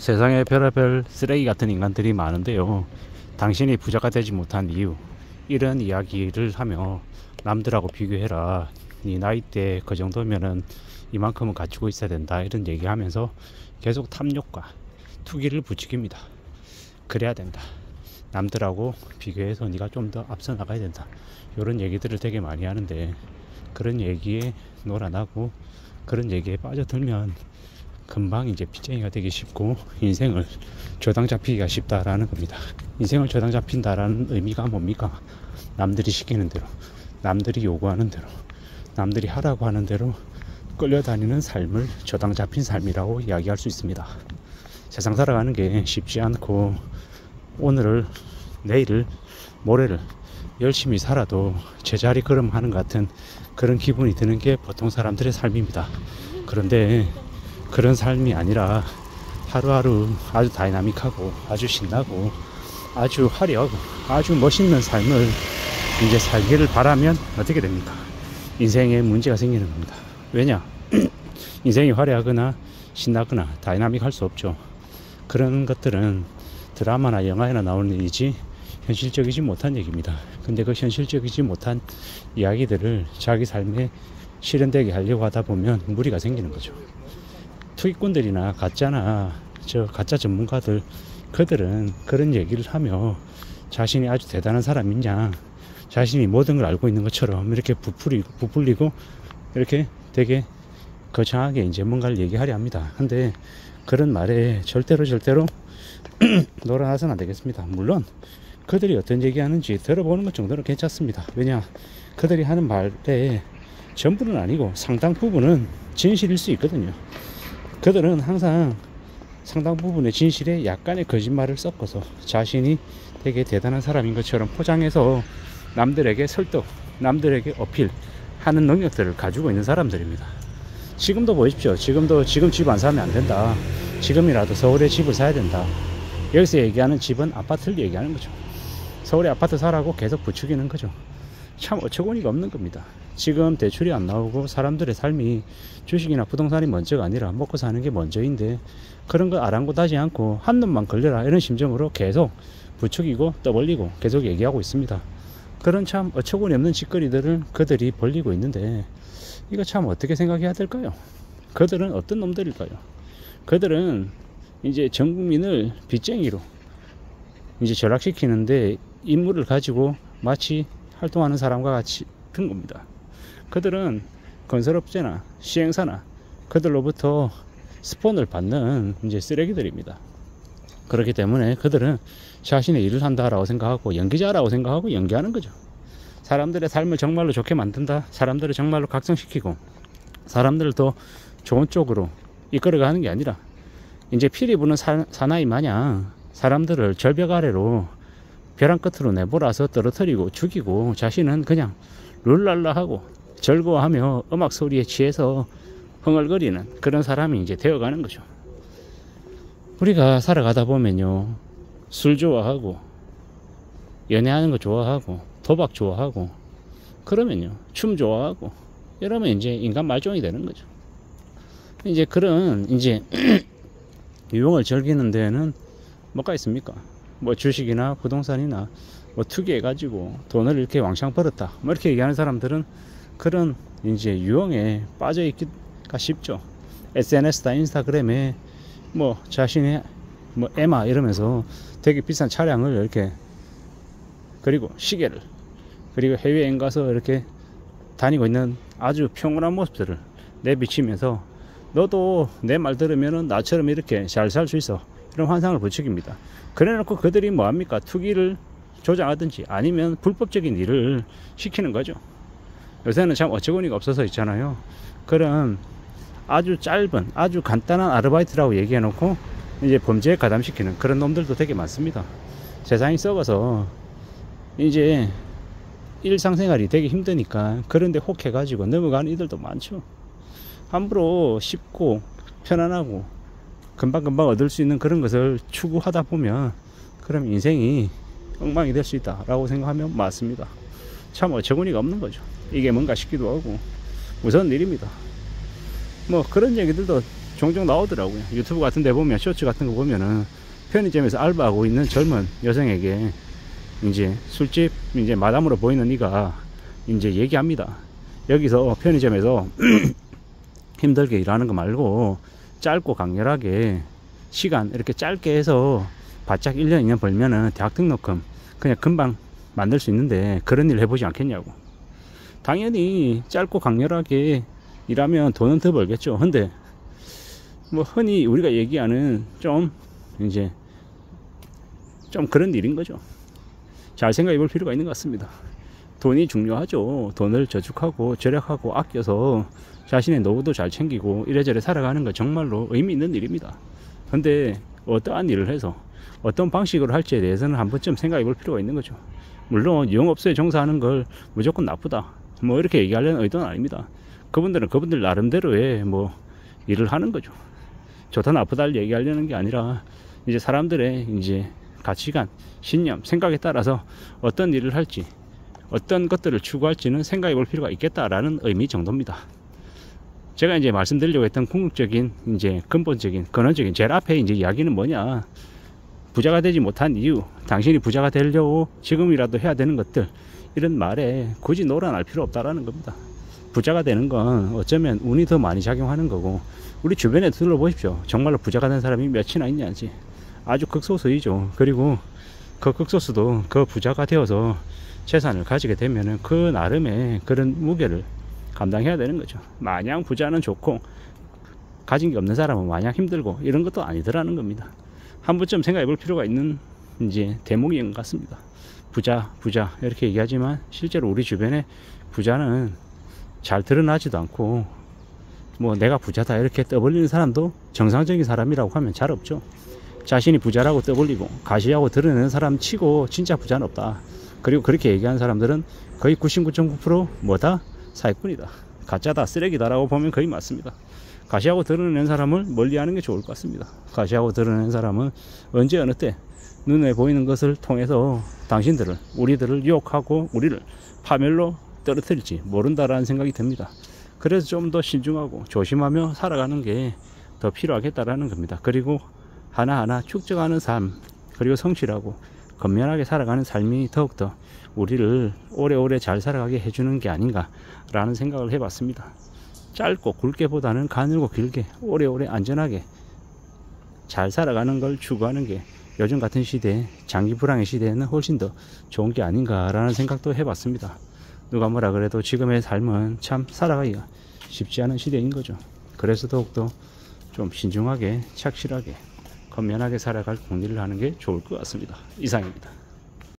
세상에 별의별 쓰레기 같은 인간들이 많은데요. 당신이 부자가 되지 못한 이유, 이런 이야기를 하며 남들하고 비교해라. 네 나이 때 그 정도면은 이만큼은 갖추고 있어야 된다. 이런 얘기하면서 계속 탐욕과 투기를 부추깁니다. 그래야 된다. 남들하고 비교해서 네가 좀 더 앞서 나가야 된다. 이런 얘기들을 되게 많이 하는데, 그런 얘기에 놀아나고 그런 얘기에 빠져들면 금방 이제 빚쟁이가 되기 쉽고 인생을 조당 잡히기가 쉽다라는 겁니다. 인생을 조당 잡힌다라는 의미가 뭡니까? 남들이 시키는 대로, 남들이 요구하는 대로, 남들이 하라고 하는 대로 끌려다니는 삶을 조당 잡힌 삶이라고 이야기할 수 있습니다. 세상 살아가는 게 쉽지 않고, 오늘을, 내일을, 모레를 열심히 살아도 제자리 걸음하는 것 같은 그런 기분이 드는 게 보통 사람들의 삶입니다. 그런데 그런 삶이 아니라 하루하루 아주 다이나믹하고 아주 신나고 아주 화려하고 아주 멋있는 삶을 이제 살기를 바라면 어떻게 됩니까? 인생에 문제가 생기는 겁니다. 왜냐? 인생이 화려하거나 신나거나 다이나믹할 수 없죠. 그런 것들은 드라마나 영화에나 나오는 일이지 현실적이지 못한 얘기입니다. 근데 그 현실적이지 못한 이야기들을 자기 삶에 실현되게 하려고 하다 보면 무리가 생기는 거죠. 투기꾼들이나 가짜 전문가들, 그들은 그런 얘기를 하며 자신이 아주 대단한 사람이냐, 자신이 모든 걸 알고 있는 것처럼 이렇게 부풀리고 이렇게 되게 거창하게 이제 뭔가를 얘기하려 합니다. 근데 그런 말에 절대로 놀아나서는 안 되겠습니다. 물론 그들이 어떤 얘기하는지 들어보는 것 정도는 괜찮습니다. 왜냐, 그들이 하는 말에 전부는 아니고 상당 부분은 진실일 수 있거든요. 그들은 항상 상당 부분의 진실에 약간의 거짓말을 섞어서 자신이 되게 대단한 사람인 것처럼 포장해서 남들에게 설득, 남들에게 어필하는 능력들을 가지고 있는 사람들입니다. 지금도 보십시오. 지금 집 안 사면 안 된다. 지금이라도 서울에 집을 사야 된다. 여기서 얘기하는 집은 아파트를 얘기하는 거죠. 서울에 아파트 사라고 계속 부추기는 거죠. 참 어처구니가 없는 겁니다. 지금 대출이 안 나오고 사람들의 삶이 주식이나 부동산이 먼저가 아니라 먹고 사는 게 먼저인데, 그런 거 아랑곳하지 않고 한 놈만 걸려라 이런 심정으로 계속 부추기고 떠벌리고 계속 얘기하고 있습니다. 그런 참 어처구니 없는 짓거리들을 그들이 벌리고 있는데, 이거 참 어떻게 생각해야 될까요? 그들은 어떤 놈들일까요? 그들은 이제 전 국민을 빚쟁이로 이제 전락시키는데 임무를 가지고 마치 활동하는 사람과 같이 든 겁니다. 그들은 건설업체나 시행사나 그들로부터 스폰을 받는 이제 쓰레기들입니다. 그렇기 때문에 그들은 자신의 일을 한다라고 생각하고 연기자라고 생각하고 연기하는 거죠. 사람들의 삶을 정말로 좋게 만든다, 사람들을 정말로 각성시키고 사람들을 더 좋은 쪽으로 이끌어가는 게 아니라 이제 피리 부는 사나이 마냥 사람들을 절벽 아래로 벼랑 끝으로 내몰아서 떨어뜨리고 죽이고, 자신은 그냥 룰랄라 하고 즐거워하며 음악 소리에 취해서 흥얼거리는 그런 사람이 이제 되어가는 거죠. 우리가 살아가다 보면요, 술 좋아하고 연애하는 거 좋아하고 도박 좋아하고 그러면요, 춤 좋아하고 이러면 이제 인간 말종이 되는 거죠. 이제 그런 이제 유흥을 즐기는 데에는 뭐가 있습니까? 뭐 주식이나 부동산이나 뭐 투기해가지고 돈을 이렇게 왕창 벌었다, 뭐 이렇게 얘기하는 사람들은 그런 이제 유흥에 빠져있기가 쉽죠. SNS나 인스타그램에 뭐 자신의 뭐 에마 이러면서 되게 비싼 차량을 이렇게, 그리고 시계를, 그리고 해외여행 가서 이렇게 다니고 있는 아주 평온한 모습들을 내비치면서 너도 내 말 들으면은 나처럼 이렇게 잘 살 수 있어, 이런 환상을 부추깁니다. 그래놓고 그들이 뭐합니까? 투기를 조장하든지 아니면 불법적인 일을 시키는 거죠. 요새는 참 어처구니가 없어서 있잖아요. 그런 아주 짧은 아주 간단한 아르바이트라고 얘기해놓고 이제 범죄에 가담시키는 그런 놈들도 되게 많습니다. 세상이 썩어서 이제 일상생활이 되게 힘드니까 그런데 혹해가지고 넘어가는 이들도 많죠. 함부로 쉽고 편안하고 금방금방 얻을 수 있는 그런 것을 추구하다 보면 그럼 인생이 엉망이 될 수 있다 라고 생각하면 맞습니다. 참 어처구니가 없는 거죠. 이게 뭔가 싶기도 하고 무서운 일입니다. 뭐 그런 얘기들도 종종 나오더라고요. 유튜브 같은 데 보면, 쇼츠 같은 거 보면은 편의점에서 알바하고 있는 젊은 여성에게 이제 술집 이제 마담으로 보이는 이가 이제 얘기합니다. 여기서 편의점에서 힘들게 일하는 거 말고 짧고 강렬하게 시간 이렇게 짧게 해서 바짝 1년 2년 벌면은 대학 등록금 그냥 금방 만들 수 있는데 그런 일 해보지 않겠냐고. 당연히 짧고 강렬하게 일하면 돈은 더 벌겠죠. 근데 뭐 흔히 우리가 얘기하는 좀 이제 좀 그런 일인 거죠. 잘 생각해 볼 필요가 있는 것 같습니다. 돈이 중요하죠. 돈을 저축하고 절약하고 아껴서 자신의 노후도 잘 챙기고 이래저래 살아가는 거 정말로 의미 있는 일입니다. 근데 어떠한 일을 해서 어떤 방식으로 할지에 대해서는 한 번쯤 생각해 볼 필요가 있는 거죠. 물론 영업소에 종사하는 걸 무조건 나쁘다 뭐 이렇게 얘기하려는 의도는 아닙니다. 그분들은 그분들 나름대로의 뭐 일을 하는 거죠. 좋다 나쁘다를 얘기하려는 게 아니라 이제 사람들의 이제 가치관, 신념, 생각에 따라서 어떤 일을 할지 어떤 것들을 추구할지는 생각해 볼 필요가 있겠다라는 의미 정도입니다. 제가 이제 말씀드리려고 했던 궁극적인 이제 근본적인 근원적인 제일 앞에 이제 이야기는 뭐냐, 부자가 되지 못한 이유, 당신이 부자가 되려고 지금이라도 해야 되는 것들, 이런 말에 굳이 놀아날 필요 없다라는 겁니다. 부자가 되는 건 어쩌면 운이 더 많이 작용하는 거고, 우리 주변에 둘러보십시오. 정말로 부자가 된 사람이 몇이나 있냐지. 아주 극소수이죠. 그리고 그 극소수도 그 부자가 되어서 재산을 가지게 되면은 그 나름의 그런 무게를 감당해야 되는 거죠. 마냥 부자는 좋고 가진 게 없는 사람은 마냥 힘들고 이런 것도 아니더라는 겁니다. 한 번쯤 생각해 볼 필요가 있는 이제 대목인 것 같습니다. 부자 이렇게 얘기하지만 실제로 우리 주변에 부자는 잘 드러나지도 않고 뭐 내가 부자다 이렇게 떠벌리는 사람도 정상적인 사람이라고 하면 잘 없죠. 자신이 부자라고 떠벌리고 가시하고 드러내는 사람 치고 진짜 부자는 없다. 그리고 그렇게 얘기하는 사람들은 거의 99.9% 뭐다? 사기꾼이다, 가짜다, 쓰레기다 라고 보면 거의 맞습니다. 가시하고 드러내는 사람을 멀리하는 게 좋을 것 같습니다. 가시하고 드러내는 사람은 언제 어느 때 눈에 보이는 것을 통해서 당신들을, 우리들을 유혹하고 우리를 파멸로 떨어뜨릴지 모른다라는 생각이 듭니다. 그래서 좀 더 신중하고 조심하며 살아가는 게 더 필요하겠다라는 겁니다. 그리고 하나하나 축적하는 삶, 그리고 성실하고 건면하게 살아가는 삶이 더욱더 우리를 오래오래 잘 살아가게 해주는 게 아닌가 라는 생각을 해봤습니다. 짧고 굵게 보다는 가늘고 길게 오래오래 안전하게 잘 살아가는 걸 추구하는 게 요즘 같은 시대에, 장기 불황의 시대에는 훨씬 더 좋은 게 아닌가 라는 생각도 해봤습니다. 누가 뭐라 그래도 지금의 삶은 참 살아가기가 쉽지 않은 시대인 거죠. 그래서 더욱더 좀 신중하게 착실하게 건면하게 살아갈 공리를 하는 게 좋을 것 같습니다. 이상입니다.